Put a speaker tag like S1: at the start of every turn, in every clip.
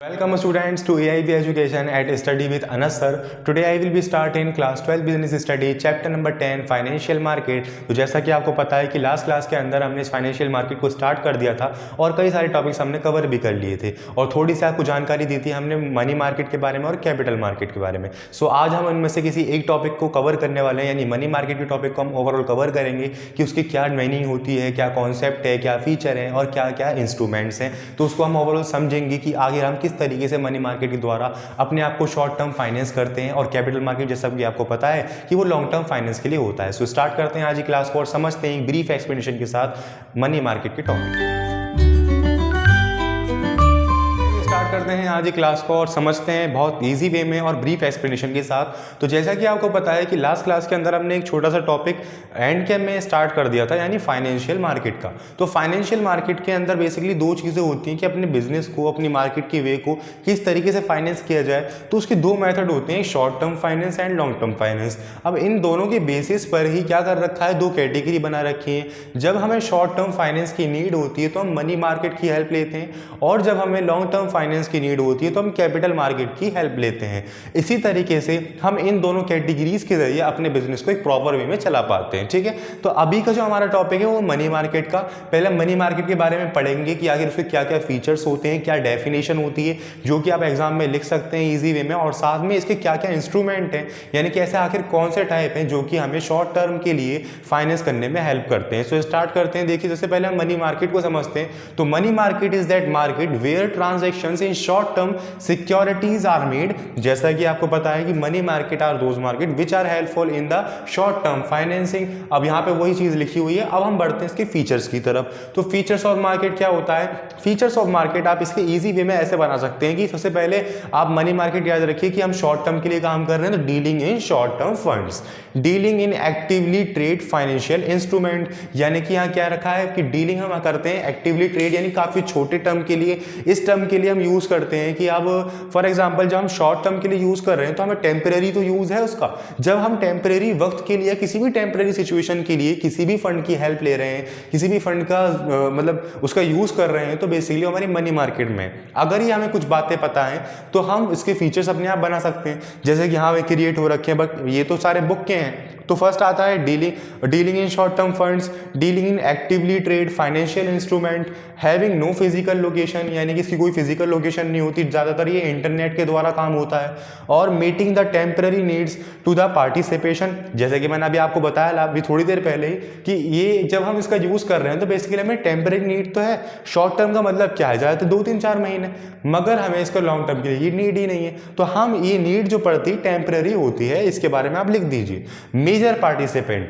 S1: Welcome students to AIB Education at Study with Anas sir. Today I will be starting class 12 business study chapter number 10 financial market. तो जैसा कि आपको पता है कि last class के अंदर हमने इस फाइनेंशियल मार्केट को स्टार्ट कर दिया था और कई सारे टॉपिक्स हमने कवर भी कर लिए थे और थोड़ी सी आपको जानकारी दी थी हमने मनी मार्केट के बारे में और कैपिटल मार्केट के बारे में। सो आज हम इनमें से किसी एक टॉपिक को कवर करने वाले हैं, यानी मनी मार्केट के टॉपिक को हम ओवरऑल कवर करेंगे कि उसकी क्या मीनिंग होती है, क्या कॉन्सेप्ट है, क्या फीचर है और क्या क्या इंस्ट्रूमेंट्स हैं। तो उसको हम ओवरऑल समझेंगे कि आगे हम किस तरीके से मनी मार्केट के द्वारा अपने आप को शॉर्ट टर्म फाइनेंस करते हैं और कैपिटल मार्केट जैसा कि आपको पता है कि वो लॉन्ग टर्म फाइनेंस के लिए होता है। सो स्टार्ट करते हैं आज की क्लास को और समझते हैं ब्रीफ एक्सप्लेनेशन के साथ मनी मार्केट के टॉपिक। करते हैं आज की क्लास को और समझते हैं बहुत इजी वे में और ब्रीफ एक्सप्लेनेशन के साथ। तो जैसा कि आपको पता है कि लास्ट क्लास के अंदर हमने एक छोटा सा टॉपिक एंड के में स्टार्ट कर दिया था, यानी फाइनेंशियल मार्केट का। तो फाइनेंशियल मार्केट के अंदर बेसिकली दो चीज़ें होती हैं कि अपने बिजनेस को, अपनी मार्केट की वे को किस तरीके से फाइनेंस किया जाए। तो उसके दो मेथड होते हैं, short term finance and long term finance. अब इन दोनों के बेसिस पर ही क्या कर रखा है, दो कैटेगरी बना रखी है। जब हमें शॉर्ट टर्म फाइनेंस की नीड होती है तो हम मनी मार्केट की हेल्प लेते हैं और जब हमें लॉन्ग टर्म फाइनेंस की नीड होती है तो हम कैपिटल मार्केट की हेल्प लेते हैं। इसी तरीके से हम इन दोनों कैटेगरीज के जरिए अपने बिजनेस को एक प्रॉपर वे में चला पाते हैं। ठीक है, तो अभी का जो हमारा टॉपिक है वो मनी मार्केट का। पहले मनी मार्केट के बारे में पढ़ेंगे कि आखिर उसके क्या क्या फीचर्स होते हैं, क्या डेफिनेशन होती है जो कि आप एग्जाम में लिख सकते हैं इजी वे में, और साथ में इसके क्या क्या इंस्ट्रूमेंट हैं, यानी कि ऐसे आखिर कौन से टाइप हैं जो कि हमें शॉर्ट टर्म के लिए फाइनेंस करने में हेल्प करते हैं। सो स्टार्ट करते हैं। देखिए, सबसे पहले हम मनी मार्केट को समझते हैं। तो money market is that market where transactions in short term securities are made. जैसा कि आपको पता है कि money market are those market which are helpful in the short term financing. अब यहाँ पे वही चीज लिखी हुई है। अब हम बढ़ते हैं इसके फीचर्स की तरफ। तो फीचर्स ऑफ मार्केट क्या होता है? फीचर्स ऑफ मार्केट आप इसके इजी वे में ऐसे बना सकते हैं कि सबसे पहले आप मनी मार्केट याद रखिए कि हम शॉर्ट टर्म के लिए काम कर रहे हैं, तो dealing in short term funds, dealing in actively trade financial instrument. यानी कि यहाँ क्या रखा है कि डीलिंग हम करते हैं एक्टिवली ट्रेड, यानी काफी छोटे टर्म के लिए। इस टर्म के लिए हम यूज करते हैं कि अब फॉर एग्जांपल जब हम शॉर्ट टर्म के लिए यूज कर रहे हैं तो हमें टेम्परेरी तो यूज है उसका। जब हम टेम्परेरी वक्त के लिए, किसी भी टेम्परेरी सिचुएशन के लिए किसी भी फंड की हेल्प ले रहे हैं, किसी भी फंड का मतलब उसका यूज कर रहे हैं, तो बेसिकली हमारी मनी मार्केट में अगर ये हमें कुछ बातें पता है तो हम इसके फीचर्स अपने आप बना सकते हैं। जैसे कि यहाँ क्रिएट हो रखे हैं, बट ये तो सारे बुक के हैं। तो फर्स्ट आता है dealing in short term funds, dealing in actively trade financial instrument, having no physical location, यानी कि इसकी कोई फिजिकल लोकेशन नहीं होती, ज्यादातर ये इंटरनेट के द्वारा काम होता है, और meeting the temporary needs to the participation. जैसे कि मैंने अभी आपको बताया अभी थोड़ी देर पहले ही कि ये जब हम इसका यूज कर रहे हैं तो बेसिकली हमें टेम्पररी नीड तो है। शॉर्ट टर्म का मतलब क्या है, ज्यादातर 2-3-4 महीने, मगर हमें इसका लॉन्ग टर्म के लिए ये नीड ही नहीं है। तो हम ये नीड जो पड़ती टेम्पररी होती है, इसके बारे में आप लिख दीजिए। मेजर पार्टिसिपेंट,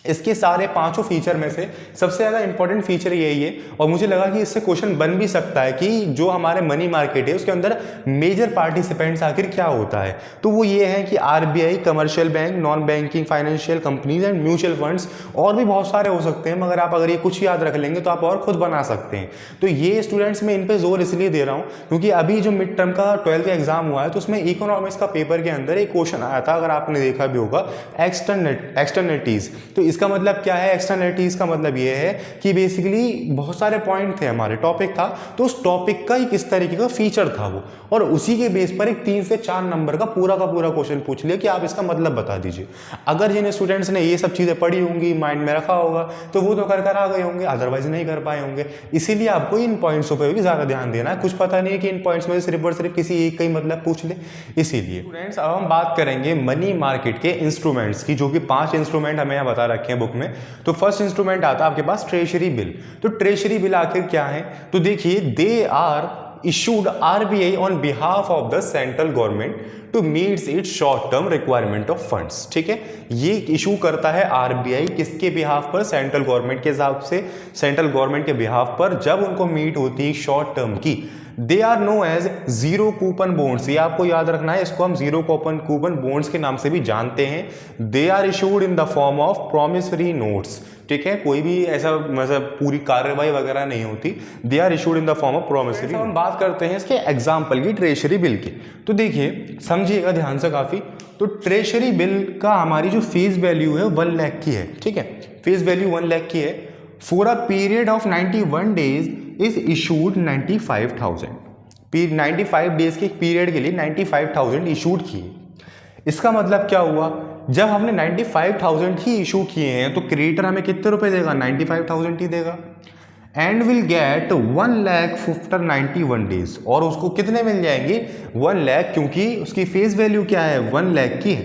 S1: इसके सारे पांचों फीचर में से सबसे ज्यादा इंपॉर्टेंट फीचर यही है और मुझे लगा कि इससे क्वेश्चन बन भी सकता है कि जो हमारे मनी मार्केट है उसके अंदर मेजर पार्टिसिपेंट्स आखिर क्या होता है। तो वो ये है कि RBI, commercial bank, non banking financial companies and mutual funds, और भी बहुत सारे हो सकते हैं, मगर आप अगर ये कुछ याद रख लेंगे तो आप और खुद बना सकते हैं। तो ये स्टूडेंट्स में इन पर जोर इसलिए दे रहा हूँ क्योंकि अभी जो मिड टर्म का 12th का एग्जाम हुआ है तो उसमें इकोनॉमिक्स का पेपर के अंदर एक क्वेश्चन आया था, अगर आपने देखा भी होगा, एक्सटर्नलिटीज। तो इसका मतलब क्या है? एक्सटर्नलिटीज का मतलब ये है कि बेसिकली बहुत सारे पॉइंट थे, हमारे टॉपिक था, तो उस टॉपिक का एक किस तरीके का फीचर था वो, और उसी के बेस पर एक 3 से 4 नंबर का पूरा क्वेश्चन पूछ लिया कि आप इसका मतलब बता दीजिए। अगर जिन स्टूडेंट्स ने ये सब चीजें पढ़ी होंगी, माइंड में रखा होगा, तो वो तो कर आ गए होंगे, अदरवाइज नहीं कर पाए होंगे। इसीलिए आपको इन पॉइंट्सों पर भी ज्यादा ध्यान देना है। कुछ पता नहीं है कि इन पॉइंट्स में सिर्फ और सिर्फ किसी एक का ही मतलब पूछ ले। इसीलिए स्टूडेंट्स अब हम बात करेंगे मनी मार्केट के इंस्ट्रूमेंट्स की, जो कि 5 इंस्ट्रूमेंट हमें यहाँ बता रखे हैं बुक में। तो फर्स्ट इंस्ट्रूमेंट आता है आपके पास ट्रेजरी बिल। तो ट्रेजरी बिल आखिर क्या है? तो देखिए, they are issued RBI on behalf of the central government to meet its short term requirement of funds। ठीक है, ये इशू करता है आरबीआई किसके बिहाफ पर? सेंट्रल गवर्नमेंट के हिसाब से, सेंट्रल गवर्नमेंट के बिहाफ पर जब उनको मीट होती है शॉर्ट टर्म की। They are known as zero coupon bonds, ये आपको याद रखना है, इसको हम जीरो कूपन बॉन्ड्स के नाम से भी जानते हैं। They are issued in the form of promissory notes. ठीक है, कोई भी ऐसा मतलब पूरी कार्रवाई वगैरह नहीं होती। They are issued in the form of promissory. हम बात करते हैं इसके एग्जाम्पल की, ट्रेजरी बिल की। तो देखिए, समझिएगा ध्यान से काफी। तो ट्रेजरी बिल का हमारी जो फेस वैल्यू है 1 लाख की है। ठीक है, फेस वैल्यू 1 लाख की है। For a period of 91 days is issued 95,000। 95 days के पीरियड के लिए 95,000 इशूड किए। इसका मतलब क्या हुआ, जब हमने 95,000 ही इशू किए हैं तो क्रिएटर हमें कितने रुपए देगा, 95,000 ही देगा। And will get 1 lakh after 91 days, और उसको कितने मिल जाएंगे, 1 लाख, क्योंकि उसकी फेस वैल्यू क्या है, 1 लाख की है।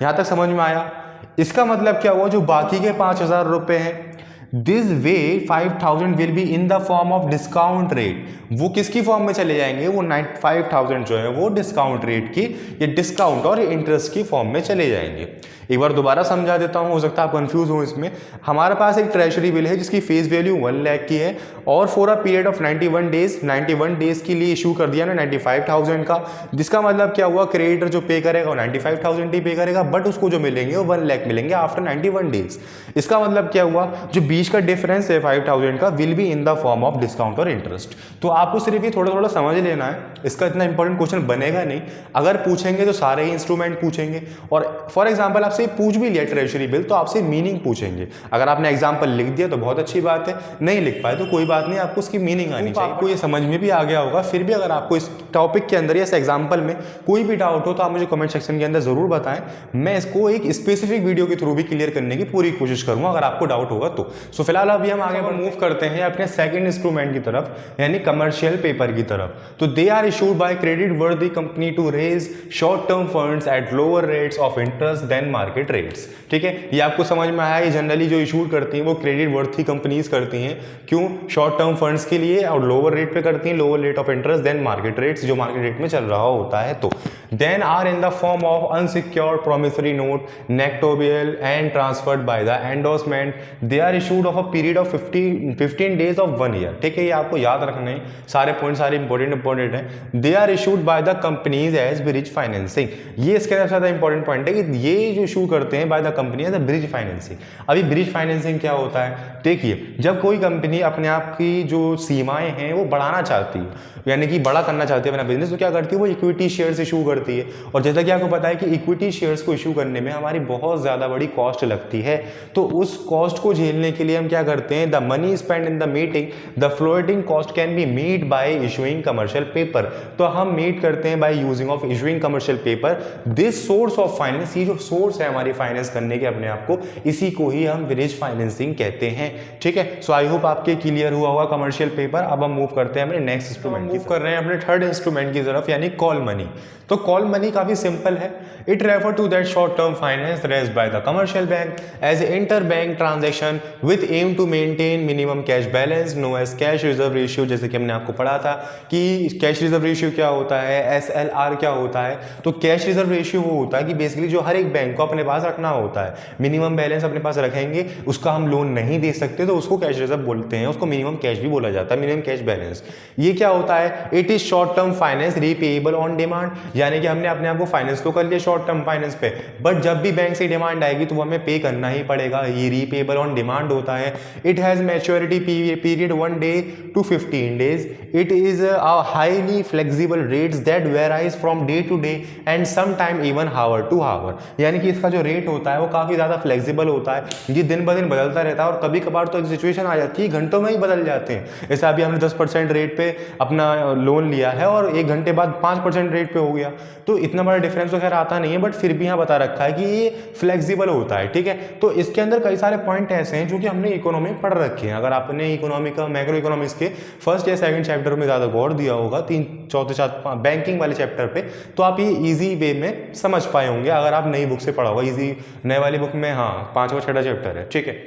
S1: यहां तक समझ में आया। इसका मतलब क्या हुआ, जो बाकी के 5,000 रुपए हैं, this way 5,000 will be in the form of discount rate, वो किसकी फॉर्म में चले जाएंगे, वो 5,000 जो है वो डिस्काउंट रेट की, ये डिस्काउंट और इंटरेस्ट की फॉर्म में चले जाएंगे। एक बार दोबारा समझा देता हूं, हो सकता है आप कंफ्यूज हो इसमें। हमारे पास एक ट्रेजरी बिल है जिसकी फेस वैल्यू 1 लाख की है, और for a period of 91 days के लिए इशू कर दिया ना 95,000 का। जिसका मतलब क्या हुआ, क्रेडिटर जो पे करेगा वो 95,000 ही पे करेगा, बट उसको जो मिलेंगे वो 1 लाख मिलेंगे आफ्टर 91 डेज। इसका मतलब क्या हुआ, जो बीच का डिफरेंस है 5,000 का, will be in the form of discount और इंटरेस्ट। तो आपको सिर्फ ये थोड़ा थोड़ा समझ लेना है, इसका इतना इंपॉर्टेंट क्वेश्चन बनेगा नहीं। अगर पूछेंगे तो सारे ही इंस्ट्रूमेंट पूछेंगे, और फॉर एग्जाम्पल आपसे पूछ भी लिया ट्रेजरी बिल तो आपसे मीनिंग पूछेंगे। अगर आपने एग्जाम्पल लिख दिया तो बहुत अच्छी बात है, नहीं लिख पाए तो कोई बात नहीं, आपको उसकी मीनिंग आनी चाहिए। आपको ये समझ में भी आ गया होगा। फिर भी अगर आपको इस टॉपिक के अंदर या इस एग्जाम्पल में कोई भी डाउट हो तो आप मुझे कमेंट सेक्शन के अंदर जरूर बताएं, मैं इसको एक स्पेसिफिक वीडियो के थ्रू भी क्लियर करने की पूरी कोशिश करूंगा अगर आपको डाउट होगा तो। सो फिलहाल अभी हम आगे मूव करते हैं अपने सेकंड इंस्ट्रूमेंट की तरफ, यानी कमर्शियल पेपर की तरफ। तो they are issued by creditworthy company to raise short term funds at lower rates of interest than market rates. ठीक है, ये आपको समझ में आया। ये जनरली जो इशूड करती हैं वो क्रेडिट वर्थी कंपनीज करती हैं। क्यों, शॉर्ट टर्म फंड्स के लिए, और लोअर रेट पे करती हैं, lower rate of interest than market rates, जो मार्केट रेट में चल रहा होता है। तो then are in the form of unsecured promissory note negotiable and transferred by the endorsement. They are issued of a period of 15 days of 1 year. ठीक है, ये आपको याद रखना है, सारे पॉइंट सारे इंपॉर्टेंट है। They are issued by the companies as bridge financing. ये इसके अंदर ज्यादा इंपॉर्टेंट पॉइंट है कि ये जो इशू करते हैं by the company as bridge financing. अभी ब्रिज फाइनेंसिंग क्या होता है, देखिए, जब कोई कंपनी अपने आप की जो सीमाएं हैं वो बढ़ाना चाहती है, यानी कि बड़ा करना चाहती है अपना बिजनेस, तो क्या करती है, वो इक्विटी शेयर्स इशू करती है। और जैसा कि आपको पता है कि इक्विटी शेयर्स को इशू करने में हमारी बहुत ज्यादा बड़ी कॉस्ट लगती है, तो उस कॉस्ट को झेलने के लिए हम क्या करते हैं, the money spend in the meeting the floating cost can be meet by issuing commercial paper. तो हम मीट करते हैं by using of issuing commercial paper. This source of finance, ये जो सोर्स है हमारी फाइनेंस करने के अपने आप को, इसी को ही हम ब्रिज फाइनेंसिंग कहते हैं। ठीक है, सो आई होप आपके क्लियर हुआ होगा कमर्शियल पेपर। अब हम मूव करते हैं अपने नेक्स्ट इंस्ट्रूमेंट की, कर रहे हैं अपने थर्ड इंस्ट्रूमेंट की तरफ, यानी कॉल मनी। तो कॉल मनी काफी सिंपल है। It refer to that short term finance raised by the commercial bank as inter bank transaction with aim to maintain minimum cash balance known as cash reserve ratio. जैसे कि हमने आपको पढ़ा था कि cash reserve ratio क्या होता है, SLR क्या होता है। तो कैश रिजर्व रेशियो वो होता है कि बेसिकली जो हर एक बैंक को अपने पास रखना होता है, मिनिमम बैलेंस अपने पास रखेंगे, उसका हम लोन नहीं दे सकते तो उसको कैश रिजर्व बोलते हैं, उसको मिनिमम कैश भी बोला जाता है, मिनिमम कैश बैलेंस। ये क्या होता है, it is short term finance repayable on demand, यानी कि हमने अपने आप को फाइनेंस तो कर लिया शॉर्ट टर्म फाइनेंस पे, बट जब भी बैंक से डिमांड आएगी तो वो हमें पे करना ही पड़ेगा। ये रीपेएबल ऑन डिमांड होता है। It has maturity period 1 day to 15 days. It is a highly flexible rates that varies from day to day and sometime even hour to hour. यानी कि इसका जो रेट होता है वो काफी ज्यादा फ्लेक्सिबल होता है, ये दिन ब दिन बदलता रहता है, और कभी कभार तो सिचुएशन आ जाती है घंटों में ही बदल जाते हैं। ऐसा अभी हमने 10% रेट पे अपना लोन लिया है और 1 घंटे बाद 5% रेट पे हो गया, तो इतना बड़ा डिफरेंस तो खैर आता नहीं है, बट फिर भी यहाँ बता रखा है कि ये फ्लेक्सिबल होता है। ठीक है, तो इसके अंदर कई सारे पॉइंट ऐसे हैं जो कि हमने इकोनॉमी में पढ़ रखे हैं। अगर आपने इकोनॉमी का मैक्रो इकोनॉमिक्स के फर्स्ट या सेकंड चैप्टर में ज्यादा गौर दिया होगा, 3 चौथे बैंकिंग वाले चैप्टर पे, तो आप ये इजी वे में समझ पाए होंगे अगर आप नई बुक से पढ़ा होगा। इजी नए वाली बुक में हाँ 5वां 6वां चैप्टर है। ठीक है,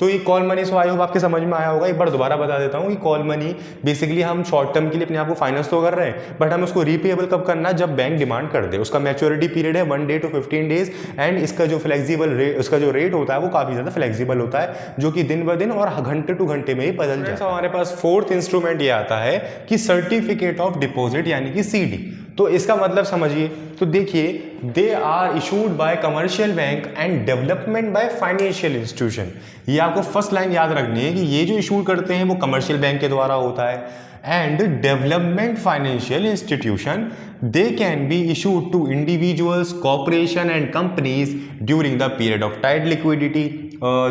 S1: तो ये call money so I hope आपके समझ में आया होगा। एक बार दोबारा बता देता हूँ कि कॉल मनी बेसिकली हम शॉर्ट टर्म के लिए अपने आप को फाइनेंस तो कर रहे हैं, बट हम उसको रीपेएबल कब करना है, जब बैंक डिमांड कर दे। उसका मैच्योरिटी पीरियड है 1 day to 15 days एंड इसका जो फ्लेक्सिबल रेट, उसका जो रेट होता है वो काफी ज्यादा फ्लेक्सिबल होता है, जो कि दिन ब दिन और घंटे टू घंटे में ही बदल जाता है। हमारे पास फोर्थ इंस्ट्रूमेंट ये आता है कि सर्टिफिकेट ऑफ डिपॉजिट, यानी कि CD। तो इसका मतलब समझिए, तो देखिए, they are issued by commercial bank and development by financial institution. ये आपको फर्स्ट लाइन याद रखनी है कि ये जो इशू करते हैं वो कमर्शियल बैंक के द्वारा होता है, and development financial institution, they can be issued to individuals, corporation and companies during the period of tight liquidity.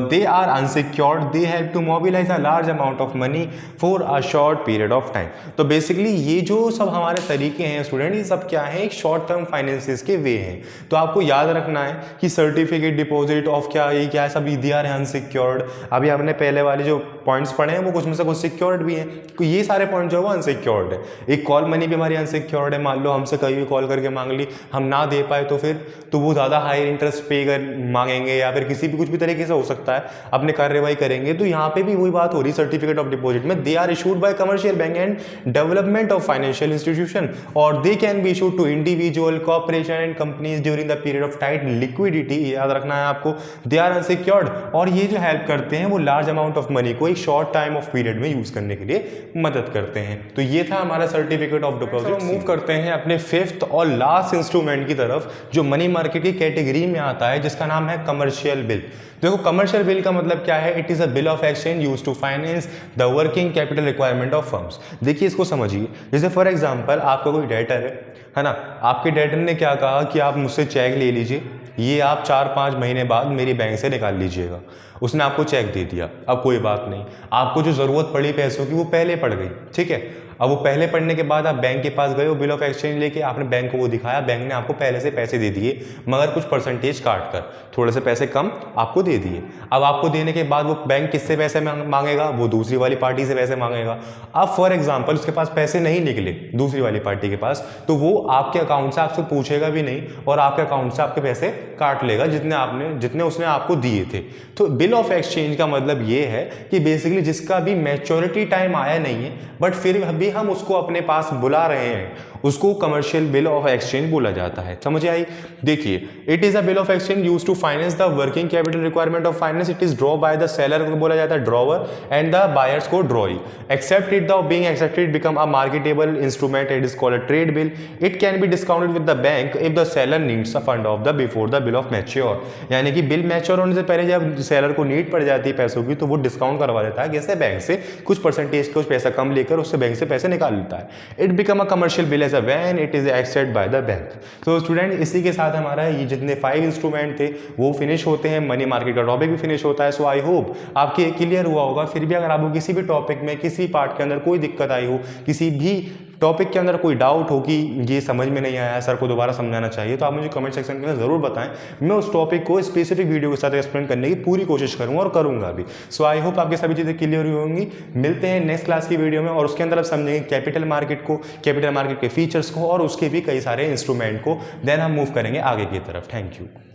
S1: They are unsecured, they help to mobilize a large amount of money for a short period of time. तो basically ये जो सब हमारे तरीके हैं student, ये सब क्या है, एक शॉर्ट टर्म फाइनेंसिस के वे हैं. तो आपको याद रखना है कि सर्टिफिकेट डिपॉजिट ऑफ क्या, ये क्या है, सब ईडीआर है अनसिक्योर्ड. अभी हमने पहले वाले जो पॉइंट्स पढ़े हैं वो कुछ में से कुछ सिक्योर्ड भी हैं, तो ये सारे पॉइंट जो है वो अनसिक्योर्ड है. एक कॉल मनी भी हमारी अनसिक्योर्ड है. मान लो हमसे कहीं भी कॉल करके मांग ली, हम ना दे पाए तो फिर तो वो ज़्यादा हाई इंटरेस्ट पे कर मांगेंगे या फिर किसी भी कुछ भी तरीके से हो सकता है अपने कार्रवाई करेंगे. तो यहाँ पे भी वही बात हो रही सर्टिफिकेट ऑफ डिपॉजिट में. They are issued by commercial bank and development of financial institution और they can be issued to individual, corporation and companies during the period of tight liquidity. याद रखना है आपको. दे आर अनसिक्योर्ड और ये जो help करते हैं वो लार्ज अमाउंट ऑफ मनी को एक शॉर्ट टाइम ऑफ पीरियड में यूज करने के लिए मदद करते हैं. तो ये था हमारा सर्टिफिकेट ऑफ डिपॉजिट. मूव करते हैं अपने फिफ्थ और लास्ट इंस्ट्रूमेंट की तरफ जो मनी मार्केट की कैटेगरी में आता है, जिसका नाम है कमर्शियल बिल. देखो कमर्शियल बिल का मतलब क्या है, it is a bill of exchange used to finance the working capital requirement of firms. देखिए इसको समझिए. जैसे फॉर एग्जांपल आपका कोई डेटर है ना, आपके डेटर ने क्या कहा कि आप मुझसे चेक ले लीजिए, ये आप 4-5 महीने बाद मेरी बैंक से निकाल लीजिएगा. उसने आपको चेक दे दिया. अब कोई बात नहीं, आपको जो ज़रूरत पड़ी पैसों की वो पहले पड़ गई, ठीक है. अब वो पहले पढ़ने के बाद आप बैंक के पास गए हो, बिल ऑफ एक्सचेंज लेके आपने बैंक को वो दिखाया, बैंक ने आपको पहले से पैसे दे दिए मगर कुछ परसेंटेज काट कर, थोड़े से पैसे कम आपको दे दिए. अब आपको देने के बाद वो बैंक किससे पैसे मांगेगा, वो दूसरी वाली पार्टी से पैसे मांगेगा. अब फॉर एग्जाम्पल उसके पास पैसे नहीं निकले दूसरी वाली पार्टी के पास, तो वो आपके अकाउंट से आपसे पूछेगा भी नहीं और आपके अकाउंट से आपके पैसे काट लेगा जितने उसने आपको दिए थे. तो बिल ऑफ एक्सचेंज का मतलब ये है कि बेसिकली जिसका भी मैच्योरिटी टाइम आया नहीं है बट फिर भी हम उसको अपने पास बुला रहे हैं, उसको कमर्शियल बिल ऑफ एक्सचेंज बोला जाता है. समझ आई. देखिए it is a bill of exchange used to finance the working capital requirement of finance. It is draw by the seller को बोला जाता है ड्रॉवर एंड द बायर्स को drawee. Accept it the being accepted become a marketable instrument. It is called a trade bill. It can be discounted with the bank if the seller needs a fund of the before the bill of mature. यानी कि bill mature होने से पहले जब seller को need पड़ जाती है पैसों की तो वो डिस्काउंट करवा देता है जैसे बैंक से कुछ परसेंटेज कुछ पैसा कम लेकर उससे बैंक से पैसे निकाल लेता है. It become a commercial bill as a when it is accepted by the bank. तो स्टूडेंट इसी के साथ हमारा ये जितने 5 इंस्ट्रूमेंट थे वो फिनिश होते हैं. मनी मार्केट का टॉपिक भी फिनिश होता है. सो आई होप आपके क्लियर हुआ होगा. फिर भी अगर आपको किसी भी टॉपिक में किसी पार्ट के अंदर कोई दिक्कत आई हो, किसी भी टॉपिक के अंदर कोई डाउट हो कि ये समझ में नहीं आया, सर को दोबारा समझाना चाहिए, तो आप मुझे कमेंट सेक्शन में ज़रूर बताएं. मैं उस टॉपिक को स्पेसिफिक वीडियो के साथ एक्सप्लेन करने की पूरी कोशिश करूंगा और करूंगा भी. सो आई होप आपकी सभी चीज़ें क्लियर हुई होंगी. मिलते हैं नेक्स्ट क्लास की वीडियो में और उसके अंदर आप समझेंगे कैपिटल मार्केट को, कैपिटल मार्केट के फीचर्स को और उसके भी कई सारे इंस्ट्रूमेंट को. देन हम मूव करेंगे आगे की तरफ. Thank you.